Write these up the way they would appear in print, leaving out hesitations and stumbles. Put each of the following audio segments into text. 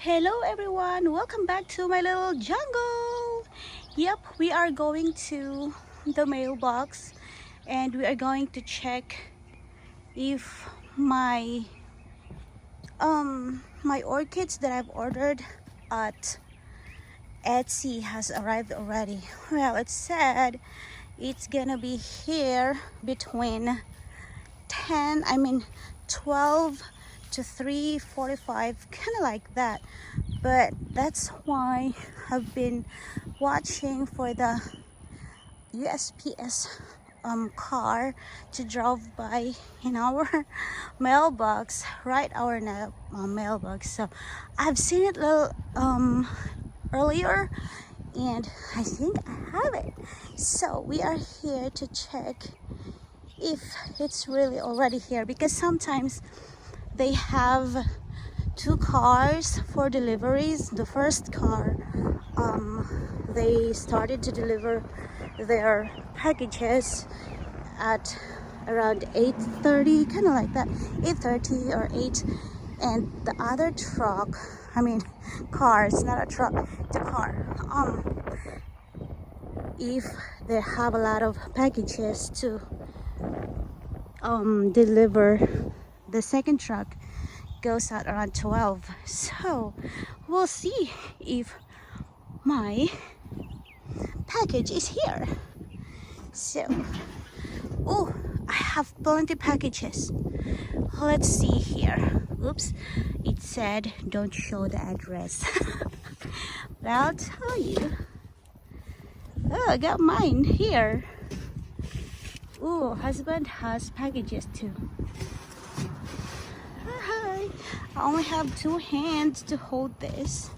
Hello everyone, welcome back to my little jungle. Yep, we are going to the mailbox and we are going to check if my orchids that I've ordered at Etsy has arrived already. Well, it said it's gonna be here between 12 to 3:45, kind of like that. But that's why I've been watching for the USPS car to drive by in our mailbox, right our mailbox. So I've seen it little earlier and I think I have it. So we are here to check if it's really already here, because sometimes they have two cars for deliveries. The first car, they started to deliver their packages at around 8:30, kind of like that, 8:30 or 8. And the other truck, car, it's not a truck, the car, if they have a lot of packages to deliver, the second truck goes out around 12. So we'll see if my package is here. So, oh, I have plenty packages. Let's see here. Oops, it said don't show the address. But I'll tell you. Oh, I got mine here. Oh, husband has packages too. Hi. I only have two hands to hold this.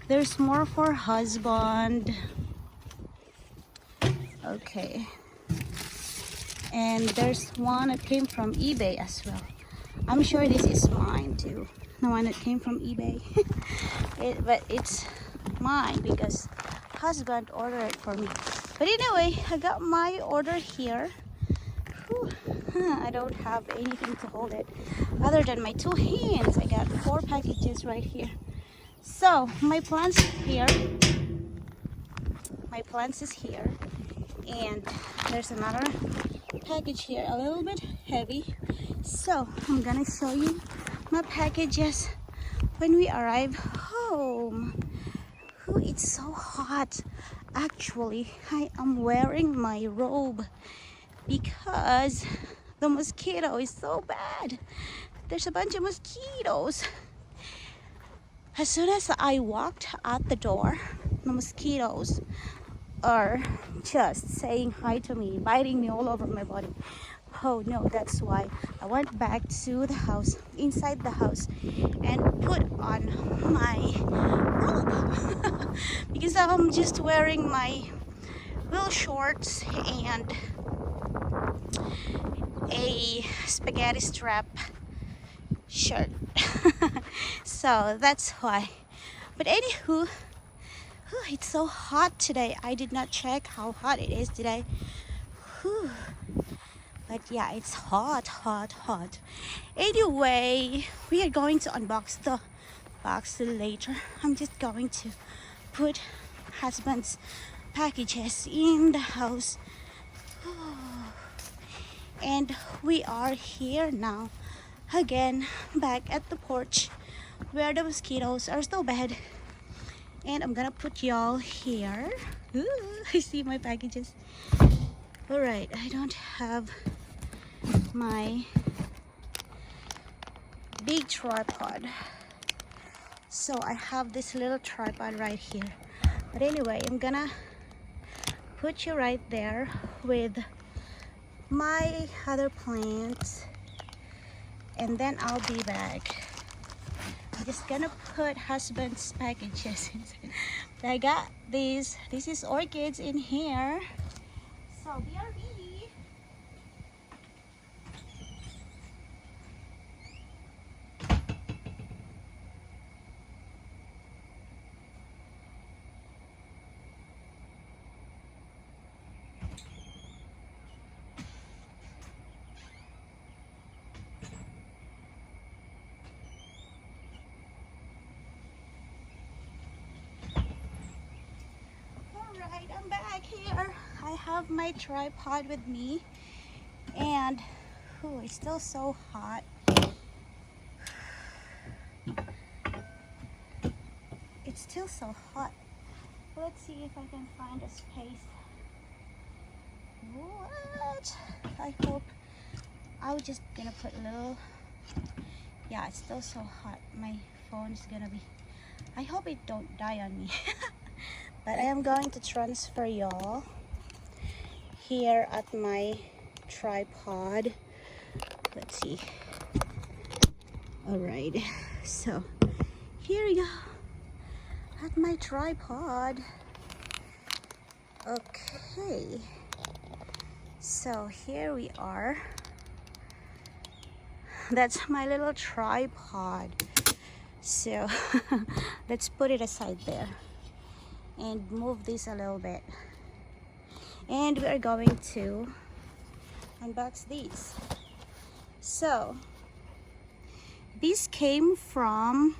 There's more for husband. Okay. And there's one that came from eBay as well. I'm sure this is mine too. The one that came from eBay. But it's mine because husband ordered it for me. But anyway, I got my order here. Whew. I don't have anything to hold it other than my two hands. I got 4 packages right here. So my plants here. My plants is here. And there's another package here, a little bit heavy. So I'm gonna show you my packages when we arrive home. Ooh, it's so hot. Actually, I am wearing my robe because the mosquito is so bad. There's a bunch of mosquitoes. As soon as I walked out the door, the mosquitoes are just saying hi to me, biting me all over my body. Oh no, that's why I went back to the house, inside the house, and put on my robe because I'm just wearing my little shorts and a spaghetti strap shirt. So that's why. But anywho, it's so hot today. I did not check how hot it is today. Whew. But yeah, it's hot. Anyway, we are going to unbox the box later. I'm just going to put husband's packages in the house. And we are here now, again, back at the porch where the mosquitoes are so bad. And I'm gonna put y'all here. Ooh, I see my packages. Alright, I don't have my big tripod, so I have this little tripod right here. But anyway, I'm gonna put you right there with my other plants, and then I'll be back. I'm just gonna put husband's packages inside. I got this is orchids in here, so BRB. here I have my tripod with me, and it's still so hot. It's still so hot. Let's see if I can find a space. What? I hope I was just gonna put a little. Yeah, it's still so hot. My phone is gonna be. I hope it don't die on me. But I am going to transfer y'all here at my tripod. Let's see. All right. So here we go at my tripod. Okay. So here we are. That's my little tripod. So let's put it aside there and move this a little bit. And we are going to unbox these. So this came from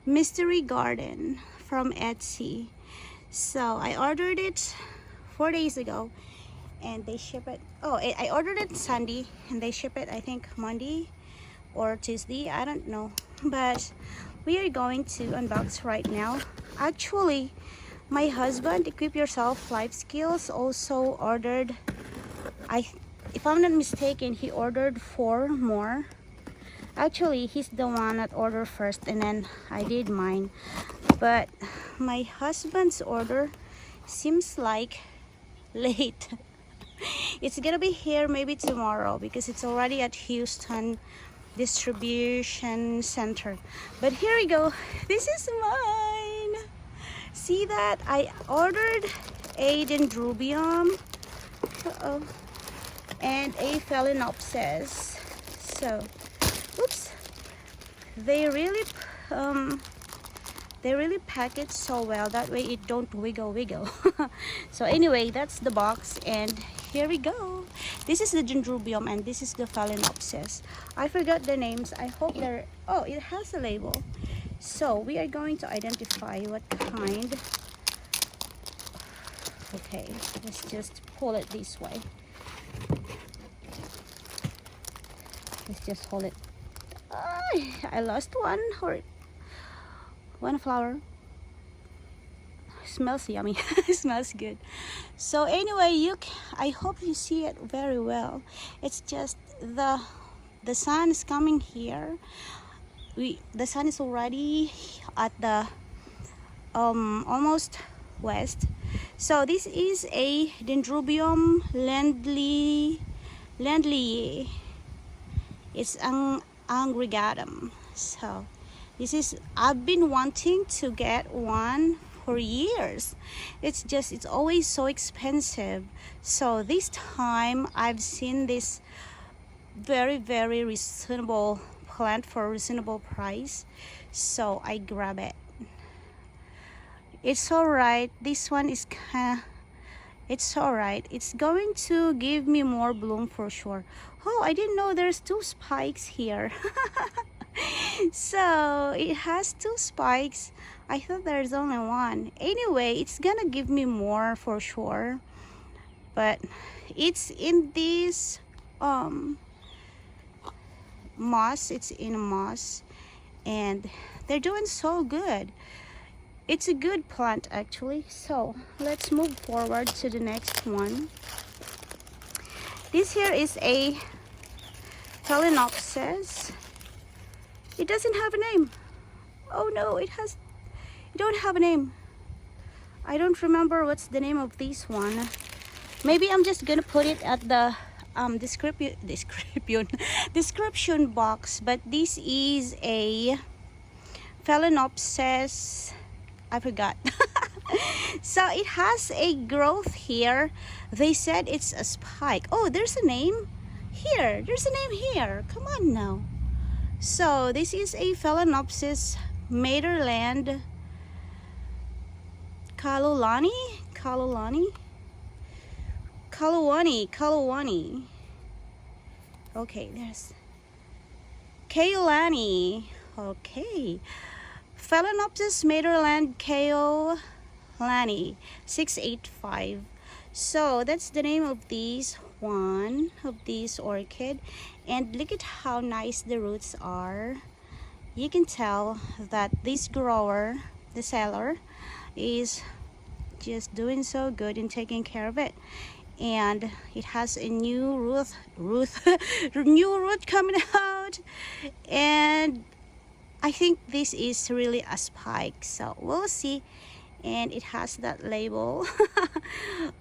Mystery Garden from Etsy. So I ordered it 4 days ago and they ship it. I ordered it Sunday and they ship it I think Monday or Tuesday, I don't know. But we are going to unbox right now. Actually, my husband, Equip Yourself Life Skills, also ordered, if I'm not mistaken, he ordered 4 more. Actually, he's the one that ordered first and then I did mine. But my husband's order seems like late. It's gonna be here maybe tomorrow because it's already at Houston Distribution Center. But here we go. This is mine. See that? I ordered a Dendrobium and a Phalaenopsis. So, oops. They really pack it so well, that way it don't wiggle. So anyway, that's the box and here we go. This is the Dendrobium and this is the Phalaenopsis. I forgot the names. I hope they're, it has a label. So we are going to identify what kind. Okay, let's just pull it this way. Let's just hold it. I lost one flower. Smells yummy. Smells good. So anyway, I hope you see it very well. It's just the sun is coming here. The sun is already at the almost west. So this is a Dendrobium Lindleyi. It's Anggregatum. So this is, I've been wanting to get one for years. It's always so expensive. So this time I've seen this very reasonable plant for a reasonable price. So I grab it. It's alright. This one is it's alright. It's going to give me more bloom for sure. Oh, I didn't know there's 2 spikes here. So it has 2 spikes. I thought there's only 1. Anyway, it's gonna give me more for sure. But it's in this moss. It's in a moss and they're doing so good. It's a good plant actually. So let's move forward to the next one. This here is a Phalaenopsis. It doesn't have a name. Oh no, it don't have a name. I don't remember what's the name of this one. Maybe I'm just gonna put it at the description box. But this is a Phalaenopsis. I forgot. So it has a growth here. They said it's a spike. Oh, there's a name here. There's a name here. Come on now. So this is a Phalaenopsis Maiderland Kaiulani. Okay, there's Kaiulani. Okay. Phalaenopsis Maiderland Kaiulani 685. So that's the name of this orchid, and look at how nice the roots are. You can tell that this grower, the seller, is just doing so good in taking care of it, and it has a new new root coming out, and I think this is really a spike, so we'll see. And it has that label.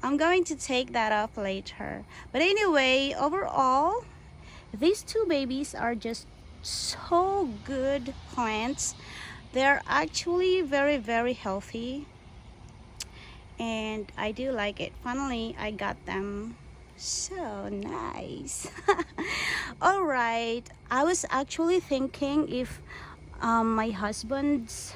I'm going to take that off later, but anyway, overall these two babies are just so good plants. They're actually very, very healthy, and I do like it. Finally I got them. So nice. All right, I was actually thinking if my husband's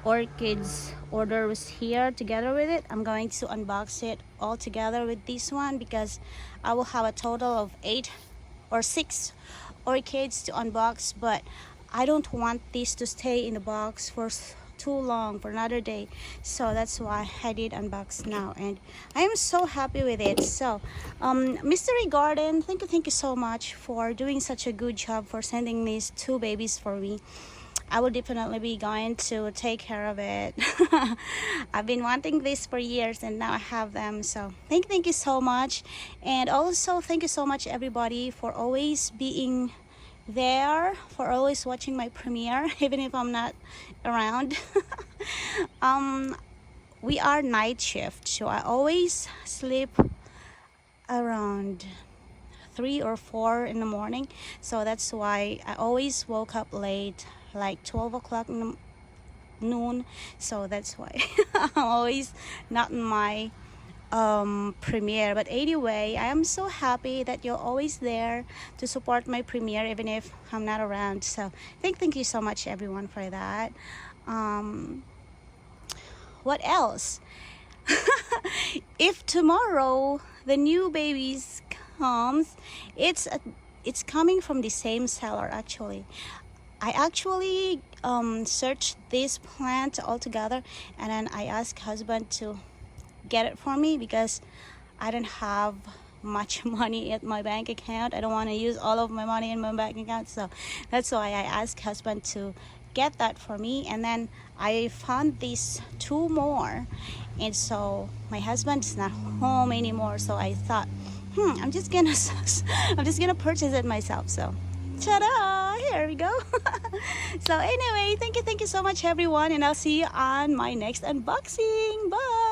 orchids order was here together with it, I'm going to unbox it all together with this one, because I will have a total of 8 or 6 orchids to unbox, but I don't want this to stay in the box for too long, for another day, so that's why I did unbox now, and I am so happy with it. So Mystery Garden, thank you so much for doing such a good job for sending these 2 babies for me. I will definitely be going to take care of it. I've been wanting this for years, and now I have them. So thank you so much. And also thank you so much everybody for always being there, for always watching my premiere even if I'm not around. We are night shift, so I always sleep around 3 or 4 in the morning, so that's why I always woke up late, like 12 o'clock in the noon, so that's why I'm always not in my premiere. But anyway, I am so happy that you're always there to support my premiere even if I'm not around, so thank you so much everyone for that. What else? If tomorrow the new babies comes, it's coming from the same seller. Actually, I actually searched this plant all together, and then I asked husband to get it for me because I don't have much money at my bank account. I don't want to use all of my money in my bank account, so that's why I asked husband to get that for me. And then I found these 2 more, and so my husband's not home anymore, so I thought I'm just gonna purchase it myself. So ta-da, here we go. So anyway, thank you so much everyone, and I'll see you on my next unboxing. Bye.